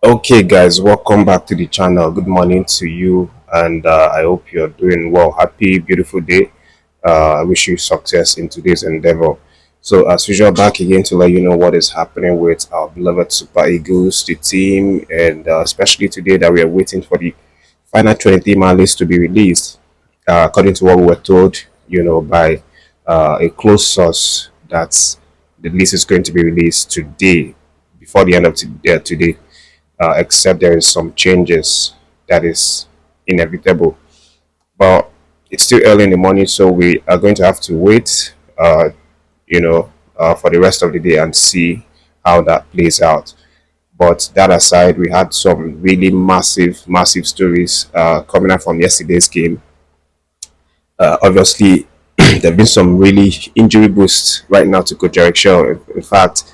Okay, guys, welcome back to the channel. Good morning to you, and I hope you're doing well. Happy, beautiful day. I wish you success in today's endeavor. So, as usual, back again to let you know what is happening with our beloved Super Eagles, the team, and especially today that we are waiting for the final 23-man list to be released. According to what we were told, by a close source, that the list is going to be released today, before the end of today, except there is some changes that is inevitable. But it's still early in the morning, so we are going to have to wait, for the rest of the day and see how that plays out. But that aside, we had some really massive, massive stories coming out from yesterday's game. Obviously, there have been some really injury boosts right now to Coach Shell. In fact,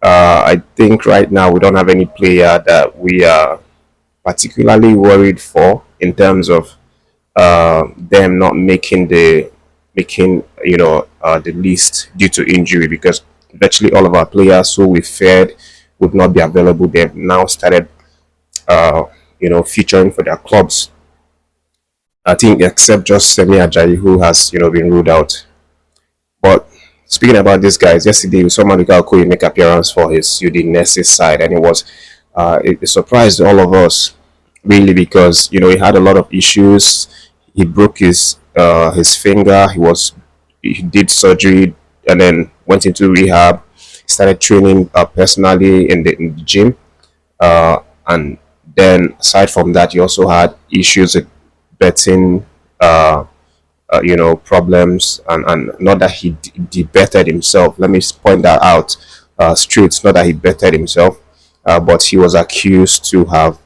I think right now we don't have any player that we are particularly worried for in terms of them not making the list due to injury, because virtually all of our players who we feared would not be available, they've now started featuring for their clubs. I think except just Semi Ajayi, who has been ruled out. But speaking about these guys, yesterday we saw Maduka Okoye make appearance for his Udinese side, and it surprised all of us really, because he had a lot of issues. He broke his finger. He did surgery and then went into rehab. Started training personally in the gym, and then aside from that, he also had issues with betting. Problems, and not that he bettered himself. Let me point that out straight. Not that he bettered himself, but he was accused to have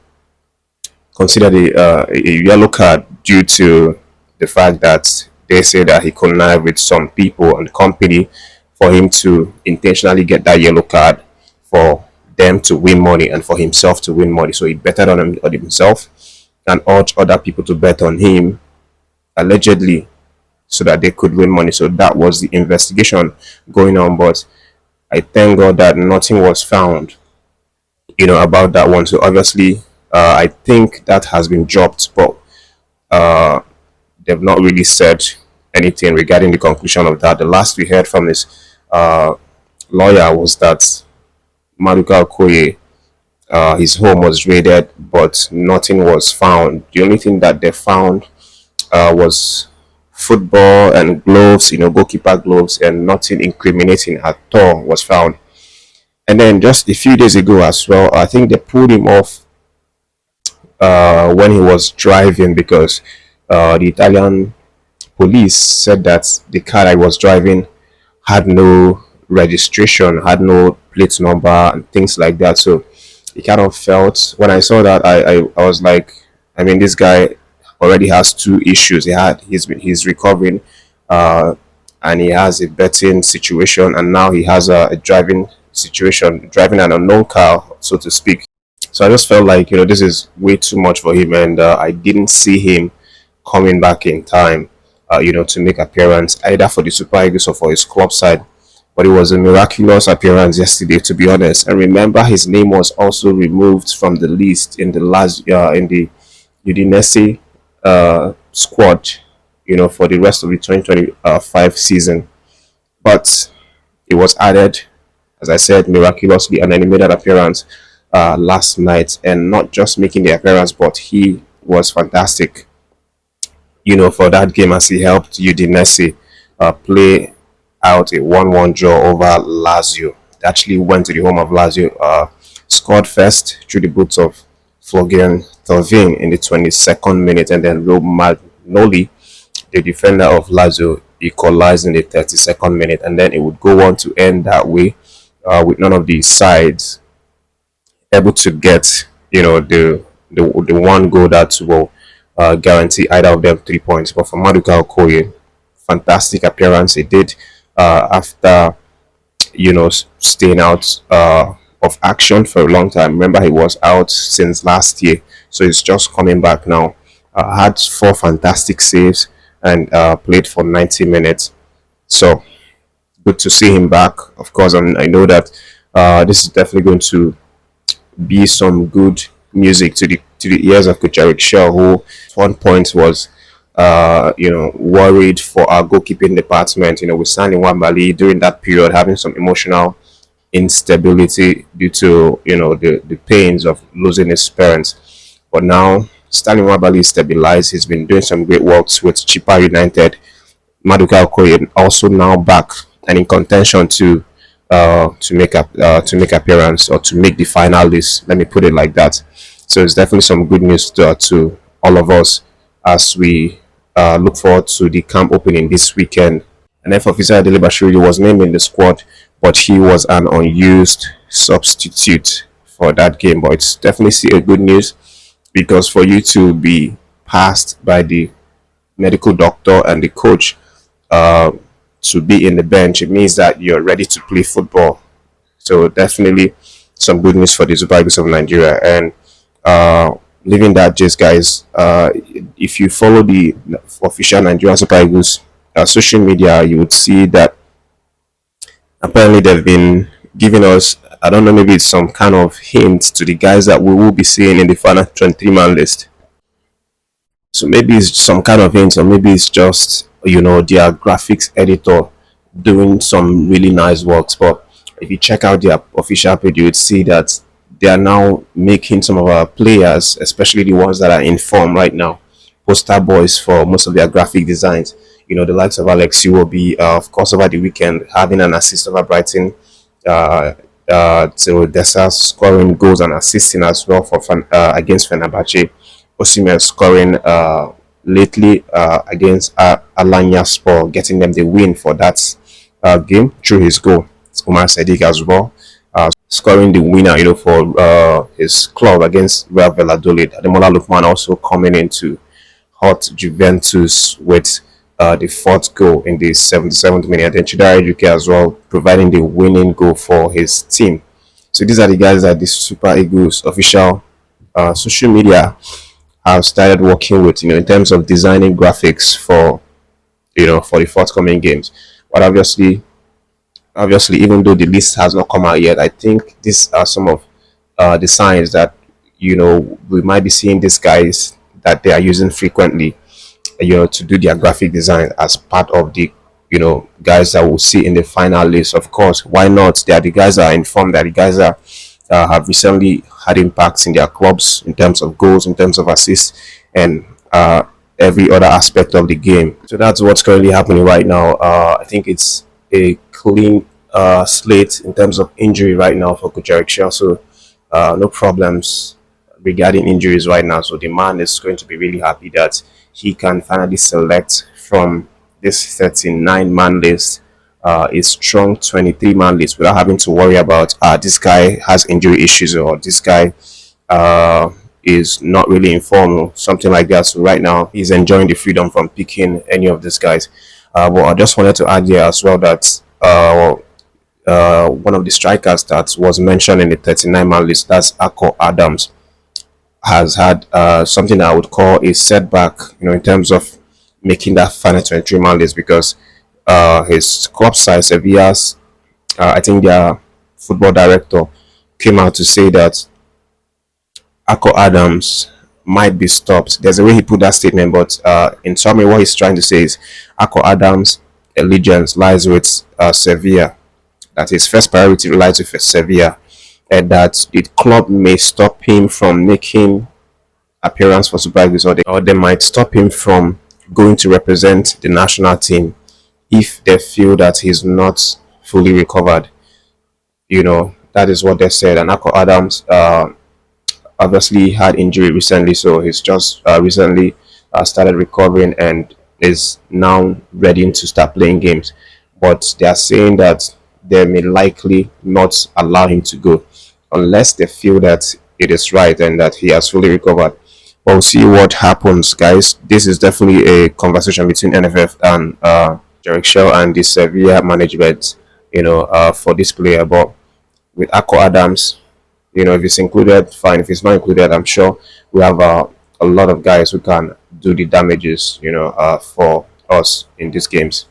considered a yellow card due to the fact that they say that he connived with some people and company for him to intentionally get that yellow card for them to win money and for himself to win money. So he betted on himself and urged other people to bet on him, allegedly, so that they could win money. So that was the investigation going on. But I thank God that nothing was found, about that one. So obviously, I think that has been dropped, but they've not really said anything regarding the conclusion of that. The last we heard from his lawyer was that Maduka Okoye, his home was raided, but nothing was found. The only thing that they found was football and gloves, goalkeeper gloves, and nothing incriminating at all was found. And then just a few days ago as well, I think they pulled him off when he was driving, because the Italian police said that the car I was driving had no registration, had no plate number, and things like that. So it kind of felt, when I saw that, I was like, I mean, this guy already has two issues. He's recovering, and he has a betting situation, and now he has a driving situation, driving an unknown car, so to speak. So I just felt like this is way too much for him, and I didn't see him coming back in time, to make appearance either for the Super Eagles or for his club side. But it was a miraculous appearance yesterday, to be honest. And remember, his name was also removed from the list in the Udinese squad, for the rest of the 2025 season. But it was added, as I said, miraculously, and then he made an appearance last night, and not just making the appearance, but he was fantastic, for that game, as he helped Udinese play out a 1-1 draw over Lazio. They actually went to the home of Lazio, scored first through the boots of Florian Thauvin in the 22nd minute, and then Romagnoli, the defender of Lazio, equalized in the 32nd minute, and then it would go on to end that way, with none of these sides able to get the one goal that will guarantee either of them 3 points. But for Maduka Okoye, fantastic appearance he did after staying out of action for a long time. Remember, he was out since last year, so he's just coming back now. Had 4 fantastic saves and played for 90 minutes. So good to see him back, of course. And I know that this is definitely going to be some good music to the ears of Coach Shell, who at one point was worried for our goalkeeping department. With Stanley Wambali during that period having some emotional instability due to the pains of losing his parents. But now Stanley Wambali is stabilized. He's been doing some great works with Chipa United. Maduka Okoye also now back and in contention to make appearance or to make the final list. Let me put it like that. So it's definitely some good news to all of us as we look forward to the camp opening this weekend. And then for Fisa Adelebashiri, he was named in the squad, but he was an unused substitute for that game. But it's definitely still a good news because for you to be passed by the medical doctor and the coach to be in the bench, it means that you're ready to play football. So definitely some good news for the Super Eagles of Nigeria. And leaving that, just guys, if you follow the official Nigerian Super Eagles social media, you would see that apparently they've been giving us, I don't know, maybe it's some kind of hints to the guys that we will be seeing in the final 23-man list. So maybe it's some kind of hint, or maybe it's just their graphics editor doing some really nice works. But if you check out their official page, you would see that they are now making some of our players, especially the ones that are in form right now, poster boys for most of their graphic designs. The likes of Alex will be, of course, over the weekend having an assist over Brighton. So Dessa scoring goals and assisting as well for against Fenerbahce. Osimhen scoring lately against Alanya Sport, getting them the win for that game through his goal. Umar Sadiq as well, scoring the winner, for his club against Real Valladolid. Ademola Lookman also coming into hot Juventus with the fourth goal in the 77th minute. And Chidari UK as well, providing the winning goal for his team. So these are the guys that the Super Eagles official social media have started working with, in terms of designing graphics for the forthcoming games. But obviously, even though the list has not come out yet, I think these are some of the signs that we might be seeing these guys that they are using frequently, to do their graphic design as part of the guys that we'll see in the final list. Of course, why not? They are the guys that are informed, that the guys that have recently had impacts in their clubs in terms of goals, in terms of assists, and every other aspect of the game. So that's what's currently happening right now. I think it's a clean slate in terms of injury right now for Coach Shell. So no problems regarding injuries right now. So the man is going to be really happy that he can finally select from this 39-man list a strong 23-man list without having to worry about this guy has injury issues, or this guy is not really in form, or something like that. So right now he's enjoying the freedom from picking any of these guys. But I just wanted to add here as well that one of the strikers that was mentioned in the 39-man list, that's AKOR Adams, has had something that I would call a setback, in terms of making that final 23-man list, because his club side, Sevilla's, I think their football director came out to say that AKOR Adams might be stopped. There's a way he put that statement, but in summary, what he's trying to say is AKOR Adams' allegiance lies with Sevilla, that his first priority lies with Sevilla, and that the club may stop him from making appearance for Super Eagles, or they might stop him from going to represent the national team if they feel that he's not fully recovered. That is what they said. And AKOR Adams obviously had injury recently, so he's just recently started recovering and is now ready to start playing games. But they are saying that they may likely not allow him to go unless they feel that it is right and that he has fully recovered. But we'll see what happens, guys. This is definitely a conversation between NFF and Shell and the Sevilla management, for this player. But with AKOR Adams, if it's included, fine. If it's not included, I'm sure we have a lot of guys who can do the damages, for us in these games.